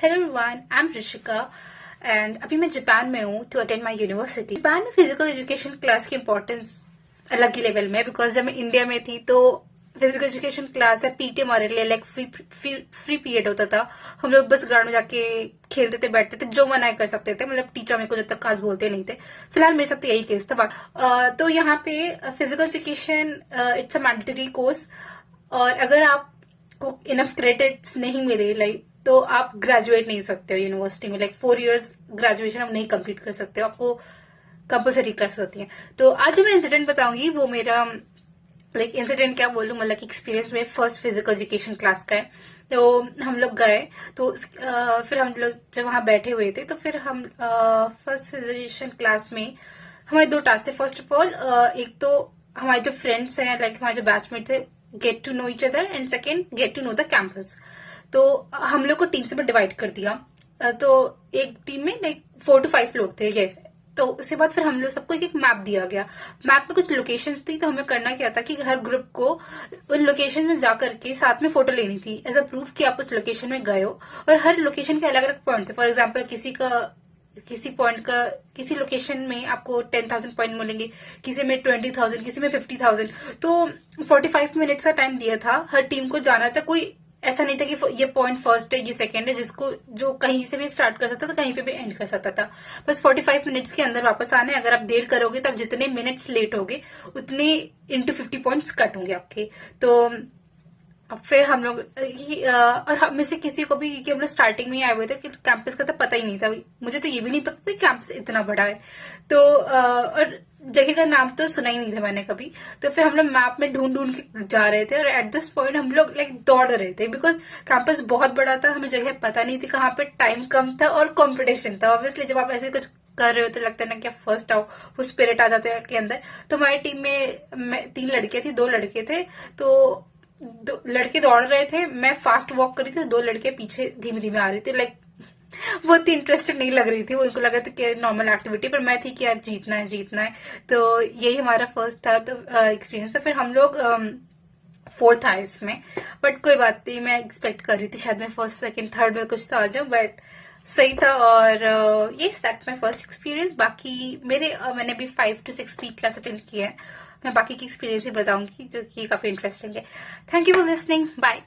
Hello everyone, I am Rishika and अभी मैं Japan में हूँ to attend my university. Japan में फिजिकल एजुकेशन क्लास की इम्पोर्टेंस अलग ही लेवल में है बिकॉज जब मैं इंडिया में थी तो फिजिकल एजुकेशन क्लास या पीटी हमारे लिए लाइक फ्री पीरियड होता था। हम लोग बस ग्राउंड में जाके खेलते थे, बैठते थे, जो मना कर सकते थे। मतलब टीचर मेरे को जब तक खास बोलते नहीं थे। फिलहाल मेरे साथ तो यही केस था। तो यहाँ पे physical education it's a mandatory course और अगर आपको इनफ क्रेडिट्स नहीं मिले लाइक तो आप ग्रेजुएट नहीं हो सकते हो यूनिवर्सिटी में। लाइक 4 इयर्स ग्रेजुएशन आप नहीं कंप्लीट कर सकते हो, आपको कंपलसरी क्लासेस होती हैं। तो आज जो मैं इंसिडेंट बताऊंगी वो मेरा लाइक इंसिडेंट क्या बोलूं, मतलब एक्सपीरियंस में फर्स्ट फिजिकल एजुकेशन क्लास का है। तो हम लोग गए तो फिर हम लोग जब वहां बैठे हुए थे तो फिर हम फर्स्ट फिजिकल एजुकेशन क्लास में हमारे 2 टास्क थे। फर्स्ट ऑफ ऑल एक तो हमारे जो फ्रेंड्स हैं लाइक हमारे जो बैचमेट थे get to know each other and second get to know the campus. तो हम लोग को टीम से डिवाइड कर दिया। तो एक टीम में लाइक 4 to 5 लोग थे यस। तो उसके बाद फिर हम लोग सबको एक मैप दिया गया। मैप में कुछ लोकेशंस थी तो हमें करना क्या था कि हर ग्रुप को उन लोकेशन में जाकर के साथ में फोटो लेनी थी एज अ प्रूफ कि आप उस लोकेशन में गए हो। और हर लोकेशन के अलग अलग पॉइंट थे। फॉर एग्जाम्पल किसी लोकेशन में आपको 10,000 पॉइंट मिलेंगे, किसी में 20,000, किसी में 50,000। तो 45 मिनट्स का टाइम दिया था, हर टीम को जाना था। कोई ऐसा नहीं था कि ये पॉइंट फर्स्ट है ये सेकंड है, जिसको जो कहीं से भी स्टार्ट कर सकता था कहीं पे भी एंड कर सकता था। बस 45 मिनट्स के अंदर वापस आने। अगर आप देर करोगे तो आप जितने मिनट्स लेट होगे उतने इंटू 50 पॉइंट्स कट होंगे आपके। तो फिर हम लोग और हम में से किसी को भी, कि हम लोग स्टार्टिंग में ही आए हुए थे कि कैंपस का तो पता ही नहीं था। मुझे तो ये भी नहीं पता था कि कैंपस इतना बड़ा है। तो और जगह का नाम तो सुना ही नहीं था मैंने कभी। तो फिर हम लोग मैप में ढूंढ ढूंढ के जा रहे थे और एट दिस पॉइंट हम लोग लाइक दौड़ रहे थे बिकॉज कैंपस बहुत बड़ा था, हमें जगह पता नहीं थी कहाँ पे, टाइम कम था और कॉम्पिटिशन था। ऑब्वियसली जब आप ऐसे कुछ कर रहे हो तो लगता है ना कि आप फर्स्ट आओ, वो स्पिरिट आ जाता है के अंदर। तो हमारी टीम में 3 लड़कियां थी, 2 लड़के थे। तो 2 लड़के दौड़ रहे थे, मैं फास्ट वॉक कर रही थी, 2 लड़के पीछे धीमे धीमे आ रहे थे। लाइक वो इतनी इंटरेस्टेड नहीं लग रही थी, उनको लग रहा था कि नॉर्मल एक्टिविटी, पर मैं थी कि यार जीतना है जीतना है। तो यही हमारा फर्स्ट था तो एक्सपीरियंस था। फिर हम लोग 4th आए इसमें, बट कोई बात नहीं, मैं एक्सपेक्ट कर रही थी शायद मैं फर्स्ट सेकंड थर्ड में कुछ तो आ जाऊं, बट सही था। और ये दैट्स माय फर्स्ट एक्सपीरियंस। बाकी मैंने भी 5 to 6 पीक क्लास अटेंड किया है। मैं बाकी की एक्सपीरियंस ही बताऊंगी जो कि काफी इंटरेस्टिंग है। Thank you for listening, bye.